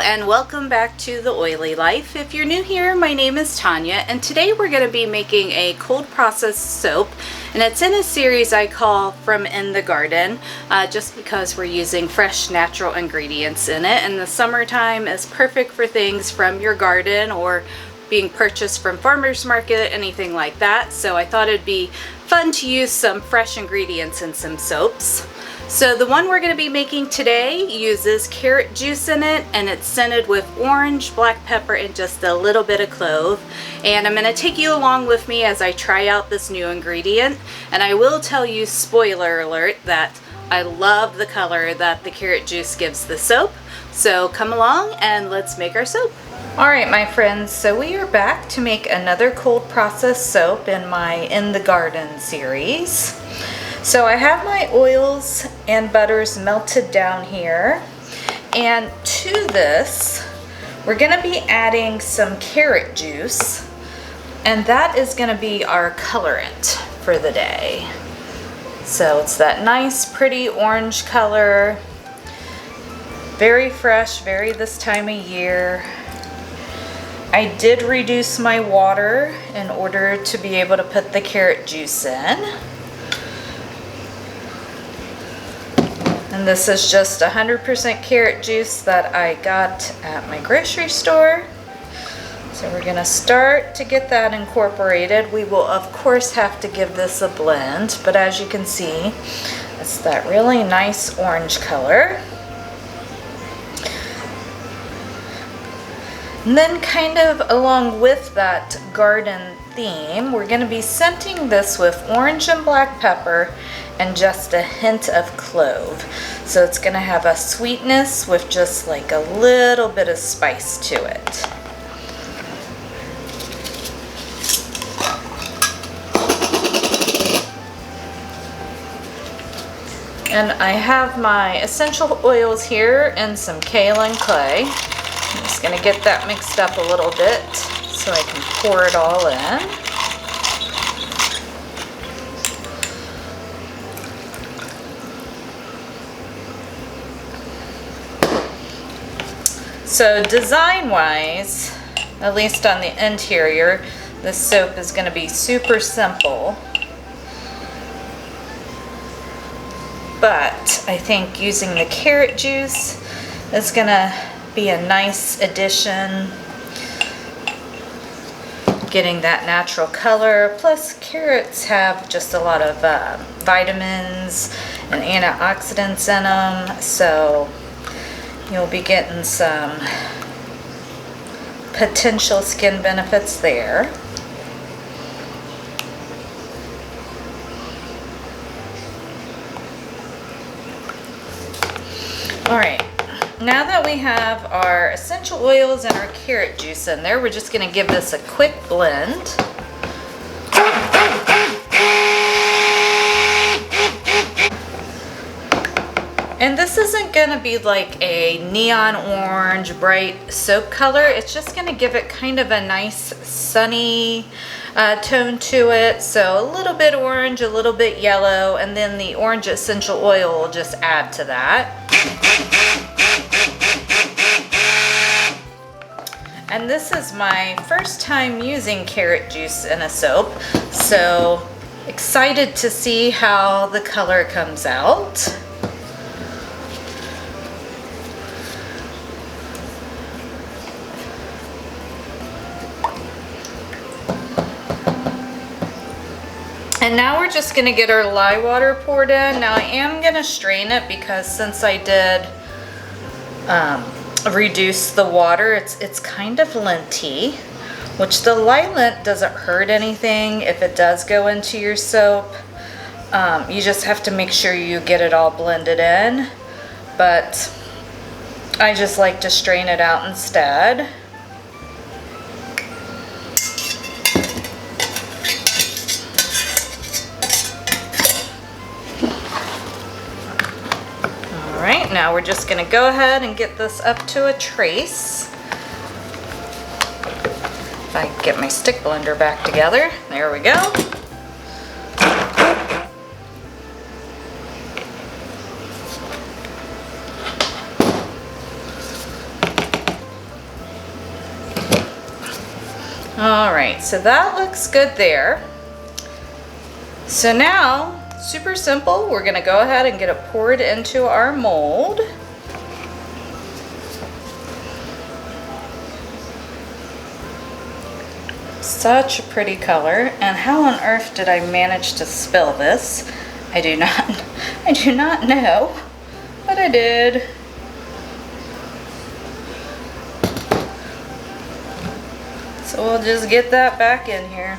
and welcome back to The Oily Life. If you're new here, my name is Tanya, and today we're going to be making a cold process soap, and it's in a series I call From in the Garden, just because we're using fresh natural ingredients in it, and the summertime is perfect for things from your garden or being purchased from farmers market, anything like that. So I thought it'd be fun to use some fresh ingredients in some soaps. So the one we're going to be making today uses carrot juice in it, and it's scented with orange, black pepper, and just a little bit of clove. And I'm going to take you along with me as I try out this new ingredient. And I will tell you, spoiler alert, that I love the color that the carrot juice gives the soap. So come along and let's make our soap. Alright my friends, so we are back to make another cold process soap in my In the Garden series. So I have my oils and butters melted down here, and to this we're going to be adding some carrot juice, and that is going to be our colorant for the day. So it's that nice pretty orange color, very fresh, very this time of year. I did reduce my water in order to be able to put the carrot juice in. And this is just 100% carrot juice that I got at my grocery store. So we're going to start to get that incorporated. We will of course have to give this a blend, but as you can see, it's that really nice orange color. And then kind of along with that garden theme, we're going to be scenting this with orange and black pepper and just a hint of clove. So it's going to have a sweetness with just like a little bit of spice to it. And I have my essential oils here and some kaolin clay. I'm just going to get that mixed up a little bit so I can pour it all in. So design-wise, at least on the interior, this soap is going to be super simple. But I think using the carrot juice is going to be a nice addition. Getting that natural color, plus carrots have just a lot of vitamins and antioxidants in them, so you'll be getting some potential skin benefits there. Alright, now that we have our essential oils and our carrot juice in there, we're just going to give this a quick blend. And this isn't going to be like a neon orange bright soap color. It's just going to give it kind of a nice sunny tone to it. So a little bit orange, a little bit yellow, and then the orange essential oil will just add to that. And this is my first time using carrot juice in a soap, so excited to see how the color comes out. And now we're just going to get our lye water poured in. Now I am going to strain it because since I did reduce the water, it's kind of linty, which the lye lint doesn't hurt anything if it does go into your soap. You just have to make sure you get it all blended in, but I just like to strain it out instead. Alright, now we're just going to go ahead and get this up to a trace. If I can get my stick blender back together, there we go. All right, so that looks good there. So now, super simple, we're gonna go ahead and get it poured into our mold. Such a pretty color, and how on earth did I manage to spill this? I do not know, but I did. So we'll just get that back in here.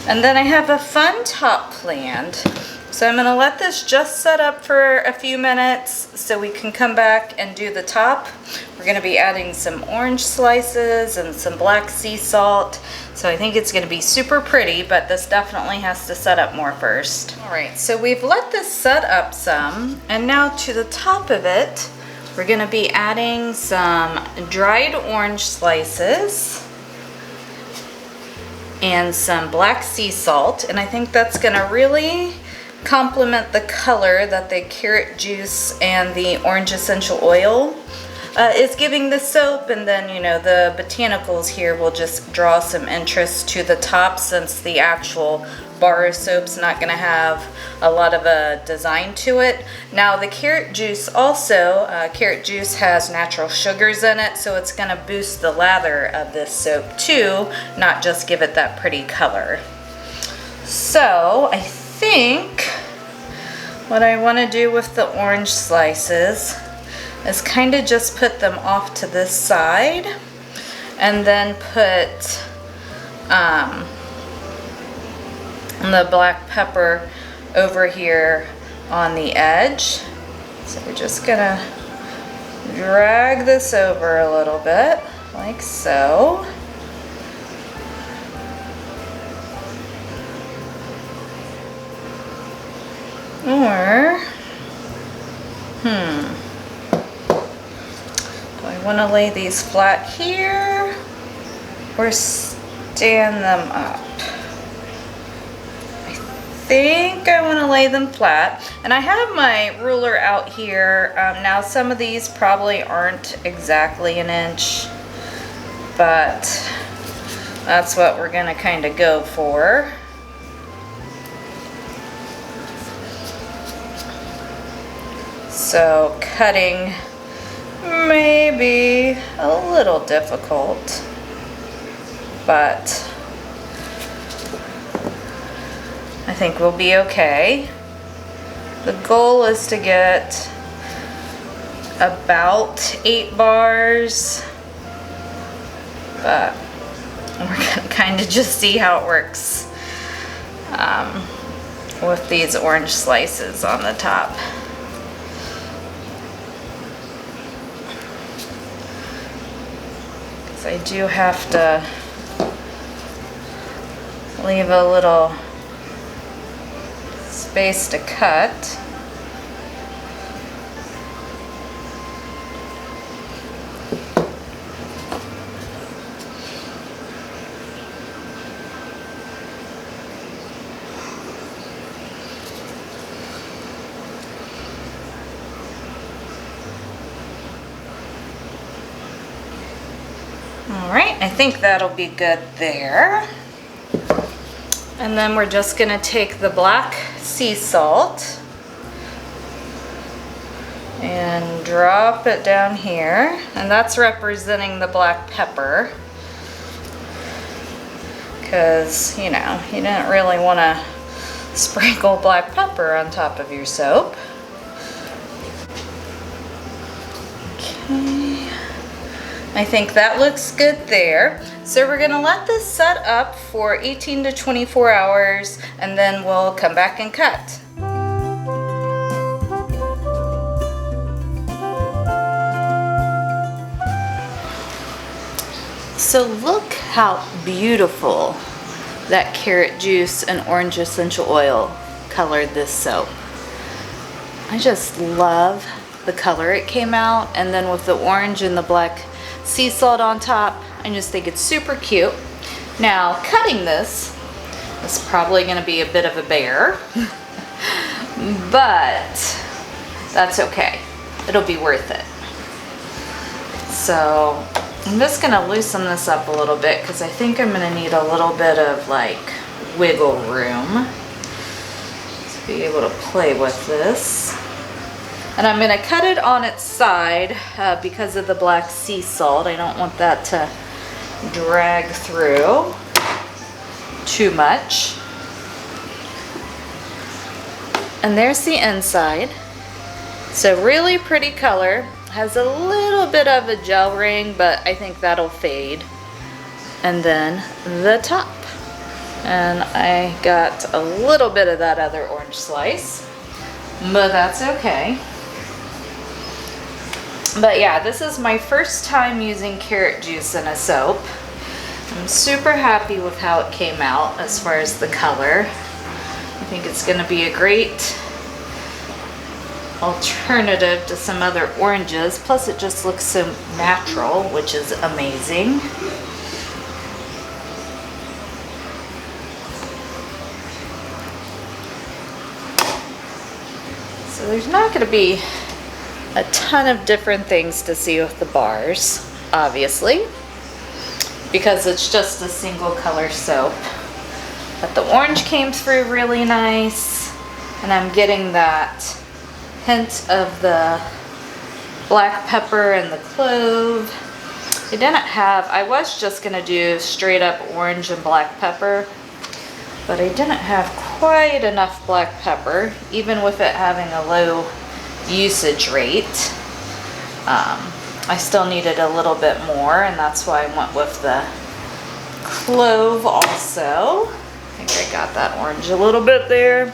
And then I have a fun top planned. So I'm gonna let this just set up for a few minutes so we can come back and do the top. We're gonna be adding some orange slices and some black sea salt. So I think it's gonna be super pretty, but this definitely has to set up more first. All right, so we've let this set up some, and now to the top of it, we're gonna be adding some dried orange slices and some black sea salt, and I think that's gonna really complement the color that the carrot juice and the orange essential oil is giving the soap. And then, you know, the botanicals here will just draw some interest to the top, since the actual bar of soap's not gonna have a lot of a design to it. Now the carrot juice also, carrot juice has natural sugars in it, so it's gonna boost the lather of this soap too, not just give it that pretty color. So I think what I want to do with the orange slices is kind of just put them off to this side, and then put the black pepper over here on the edge. So we're just gonna drag this over a little bit, like so. Or, do I want to lay these flat here or stand them up? I think I want to lay them flat. And I have my ruler out here. Now some of these probably aren't exactly an inch, but that's what we're going to kind of go for. So cutting may be a little difficult, but I think we'll be okay. The goal is to get about 8 bars, but we're gonna kind of just see how it works with these orange slices on the top. I do have to leave a little space to cut. All right, I think that'll be good there. And then we're just gonna take the black sea salt and drop it down here. And that's representing the black pepper, because, you know, you didn't really wanna sprinkle black pepper on top of your soap. Okay. I think that looks good there. So we're gonna let this set up for 18 to 24 hours, and then we'll come back and cut. So look how beautiful that carrot juice and orange essential oil colored this soap. I just love the color it came out, and then with the orange and the black sea salt on top, I just think it's super cute. Now cutting this is probably going to be a bit of a bear, but that's okay. It'll be worth it. So I'm just gonna loosen this up a little bit because I think I'm gonna need a little bit of like wiggle room to be able to play with this. And I'm gonna cut it on its side because of the black sea salt. I don't want that to drag through too much. And there's the inside. So really pretty color. Has a little bit of a gel ring, but I think that'll fade. And then the top. And I got a little bit of that other orange slice, but that's okay. But yeah, this is my first time using carrot juice in a soap. I'm super happy with how it came out as far as the color. I think it's going to be a great alternative to some other oranges. Plus it just looks so natural, which is amazing. So there's not going to be a ton of different things to see with the bars, obviously, because it's just a single color soap. But the orange came through really nice, and I'm getting that hint of the black pepper and the clove. I was just gonna do straight up orange and black pepper, but I didn't have quite enough black pepper, even with it having a low usage rate. I still needed a little bit more, and that's why I went with the clove also. I think I got that orange a little bit there,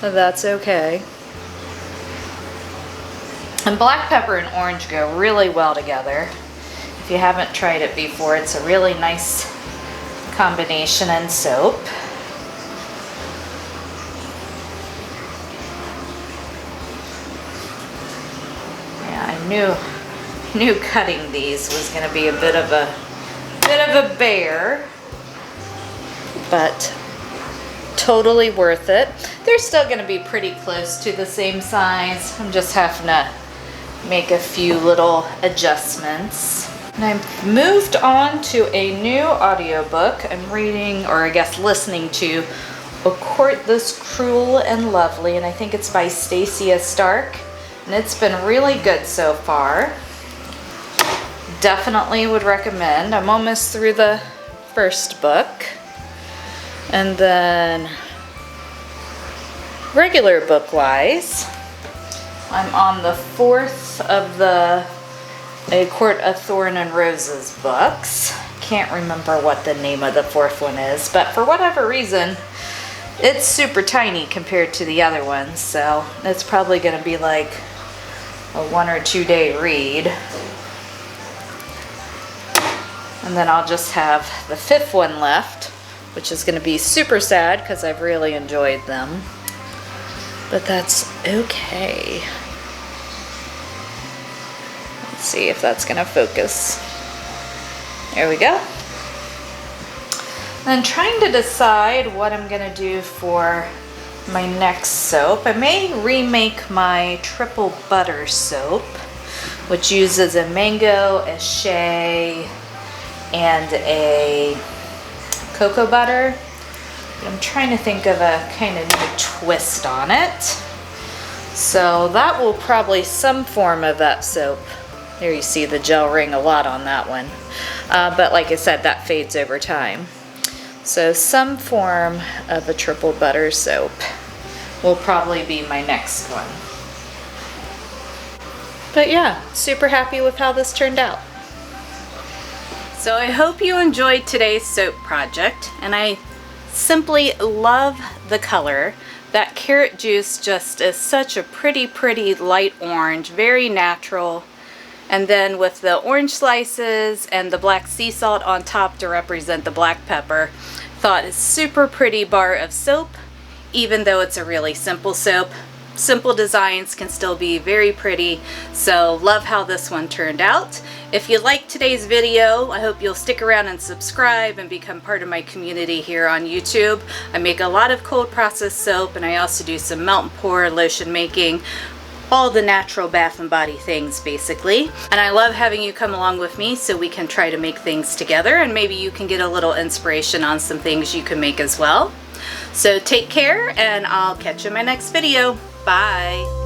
but that's okay. And black pepper and orange go really well together. If you haven't tried it before, it's a really nice combination in soap. Knew cutting these was going to be a bit of a bear, but totally worth it. They're still going to be pretty close to the same size. I'm just having to make a few little adjustments. And I've moved on to a new audiobook. I'm reading, or I guess listening to, A Court This Cruel and Lovely, and I think it's by Stacia Stark. And it's been really good so far. Definitely would recommend. I'm almost through the first book. And then regular book-wise, I'm on the fourth of the A Court of Thorn and Roses books. Can't remember what the name of the fourth one is, but for whatever reason, it's super tiny compared to the other ones, so it's probably going to be like a 1 or 2 day read. And then I'll just have the fifth one left, which is going to be super sad because I've really enjoyed them. But that's okay. Let's see if that's going to focus. There we go. And I'm trying to decide what I'm going to do for my next soap. I may remake my triple butter soap, which uses a mango, a shea, and a cocoa butter. I'm trying to think of a kind of new twist on it. So that will probably some form of that soap. There you see the gel ring a lot on that one. But like I said, that fades over time. So some form of a triple butter soap will probably be my next one. But yeah, super happy with how this turned out. So I hope you enjoyed today's soap project, and I simply love the color. That carrot juice just is such a pretty light orange, very natural. And then with the orange slices and the black sea salt on top to represent the black pepper, thought it's super pretty bar of soap, even though it's a really simple soap. Simple designs can still be very pretty, so love how this one turned out. If you liked today's video, I hope you'll stick around and subscribe and become part of my community here on YouTube. I make a lot of cold process soap, and I also do some melt and pour lotion making. all the natural bath and body things basically. And I love having you come along with me so we can try to make things together, and maybe you can get a little inspiration on some things you can make as well. So take care, and I'll catch you in my next video. Bye.